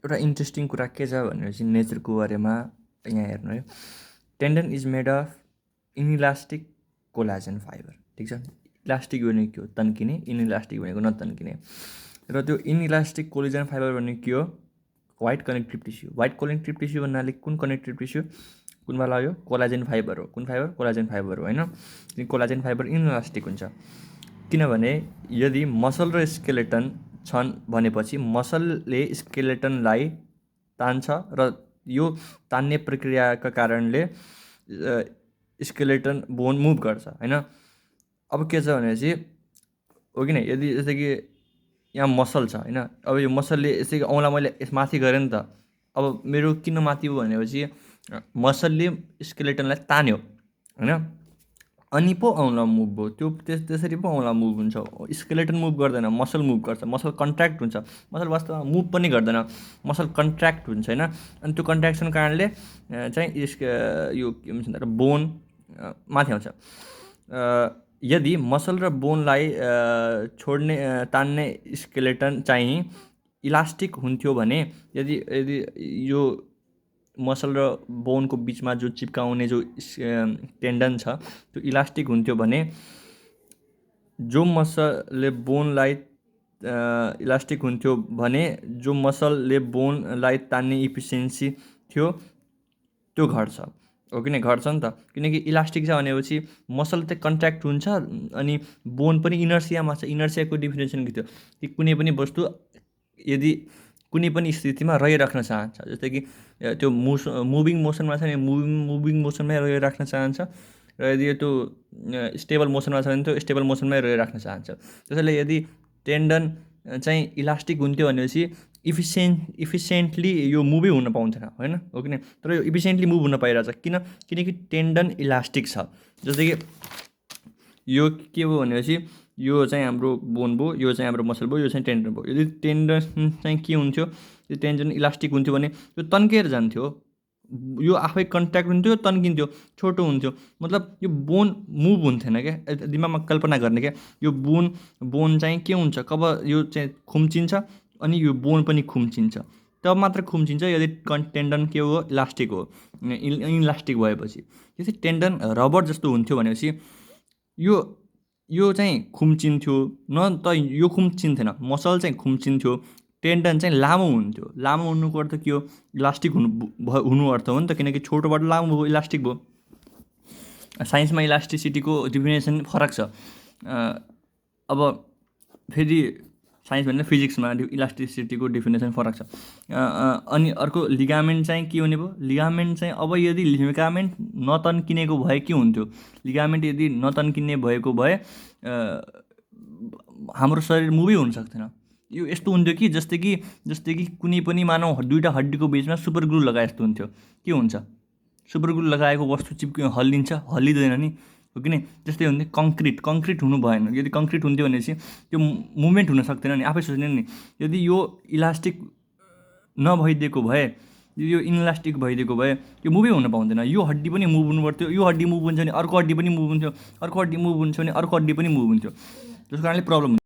एउटा इन्ट्रेस्टिङ कुरा के छ भनेपछि नेचरको बारेमा यहाँ हेर्नु है। Tendon is made of inelastic collagen fibre. ठिक छ, इलास्टिक भनेको के हो? तन्किने। इनइलास्टिक भनेको नतन्किने। र त्यो इनइलास्टिक कोलाजेन फाइबर भनेको के हो? White connective tissue. White connective tissue भन्नाले कुन कनेक्टिभ टिस्यु? कुन वाला हो? कोलाजेन फाइबर हो। कुन फाइबर? कोलाजेन फाइबर हो होइन। कोलाजेन फाइबर इनइलास्टिक हुन्छ किनभने यदि मसल र स्केलेटन छन् भनेपछि मसलले स्केलेटनलाई तान्छ र यो तान्ने प्रक्रियाका कारणले स्केलेटन बोन मुभ गर्छ होइन। अब के छ भनेपछि हो कि नै, यदि जस्तै कि यहाँ मसल छ होइन, अब यो मसलले यसै औँला मैले माथि गरेँ नि त, अब मेरो किन माथि हो भनेपछि मसलले स्केलेटनलाई तान्यो होइन, अनि पो औँला मुभ भयो। त्यो त्यसरी पो औँला मुभ हुन्छ। स्केलेटन मुभ गर्दैन, मसल मुभ गर्छ। मसल कन्ट्र्याक्ट हुन्छ। मसल वास्तवमा मुभ पनि गर्दैन, मसल कन्ट्र्याक्ट हुन्छ होइन। अनि त्यो कन्ट्र्याक्सन कारणले चाहिँ यो के भन्छ भन्दा बोन माथि आउँछ। यदि मसल र बोनलाई तान्ने स्केलेटन चाहिँ इलास्टिक हुन्थ्यो भने, यदि यो मसल र बोनको बिचमा जो चिप्काउने जो टेन्डन छ त्यो इलास्टिक हुन्थ्यो भने, जो मसलले बोनलाई इलास्टिक हुन्थ्यो भने जो मसलले बोनलाई तान्ने इफिसियन्सी थियो त्यो घट्छ। हो कि नै? घट्छ नि त, किनकि इलास्टिक छ भनेपछि मसल चाहिँ कन्ट्र्याक्ट हुन्छ अनि बोन पनि इनर्सियामा छ। इनर्सियाको डिफिनेसन के थियो? कि कुनै पनि वस्तु यदि कुनै पनि स्थितिमा रहिराख्न चाहन्छ, जस्तै कि त्यो मुभिङ मोसनमा छ भने मुभिङ मोसनमै रहिराख्न चाहन्छ, र यदि त्यो स्टेबल मोसनमा छ भने त्यो स्टेबल मोसनमै रहिराख्न चाहन्छ। त्यसैले यदि टेन्डन चाहिँ इलास्टिक हुन्थ्यो भनेपछि इफिसियन्टली यो मुभै हुन पाउँथेन होइन। हो कि नै? तर यो इफिसियन्टली मुभ हुन पाइरहेछ। किनकि टेन्डन इलास्टिक छ। जस्तै कि यो के भयो भनेपछि यो चाहिँ हाम्रो बोन भयो, यो चाहिँ हाम्रो मसल भयो, यो चाहिँ टेन्डन भयो। यदि टेन्डन चाहिँ के हुन्थ्यो? यो टेन्डन इलास्टिक हुन्थ्यो भने यो तन्केर जान्थ्यो, यो आफै कन्ट्र्याक्ट हुन्थ्यो, तन्किन्थ्यो, छोटो हुन्थ्यो। मतलब यो बोन मुभ हुन्थेन क्या। दिमागमा कल्पना गर्ने क्या, यो बोन चाहिँ के हुन्छ? कब यो चाहिँ खुम्चिन्छ अनि यो बोन पनि खुम्चिन्छ, तब मात्र खुम्चिन्छ यदि टेन्डन के हो? इलास्टिक हो। इनइलास्टिक भएपछि त्यसै टेन्डन रबर जस्तो हुन्थ्यो भनेपछि यो चाहिँ खुम्चिन्थ्यो न त, यो खुम्चिन्थेन। मसल चाहिँ खुम्चिन्थ्यो, टेन्डन चाहिँ लामो हुन्थ्यो। लामो हुनुको अर्थ के हो? इलास्टिक हुनु अर्थ हो नि त, किनकि छोटोबाट लामो भयो, इलास्टिक भयो। साइन्समा इलास्टिसिटीको डिफिनेसन फरक छ। अब फेरि साइन्स भन्दा फिजिक्समा इलास्टिसिटीको डिफिनेसन फरक छ। अनि अर्को लिगामेन्ट चाहिँ के हुने भयो? लिगामेन्ट चाहिँ अब यदि लिगामेन्ट नतन्किनेको भए के हुन्थ्यो? लिगामेन्ट यदि नतन्किने भएको भए हाम्रो शरीर मुभै हुन सक्थेन। यो यस्तो हुन्थ्यो कि जस्तै कि कुनै पनि मानव दुईवटा हड्डीको बिचमा सुपर ग्लु लगाए जस्तो हुन्थ्यो। के हुन्छ? सुपर ग्लु लगाएको वस्तु हल्लिन्छ? हल्लिँदैन नि। हो कि नै? त्यस्तै हुन्थ्यो कङ्क्रिट हुनु भएन। यदि कङ्क्रिट हुन्थ्यो भनेपछि त्यो मुभमेन्ट हुन सक्दैन नि, आफै सोच्ने नि। यदि यो इलास्टिक नभइदिएको भए, यो इनइलास्टिक भइदिएको भए यो मुभै हुन पाउँदैन। यो हड्डी पनि मुभ हुनु पर्थ्यो, यो हड्डी मुभ हुन्छ भने अर्को हड्डी पनि मुभ हुन्थ्यो, अर्को हड्डी मुभ हुन्छ भने अर्को हड्डी पनि मुभ हुन्थ्यो। त्यसको कारणले प्रब्लम हुन्छ।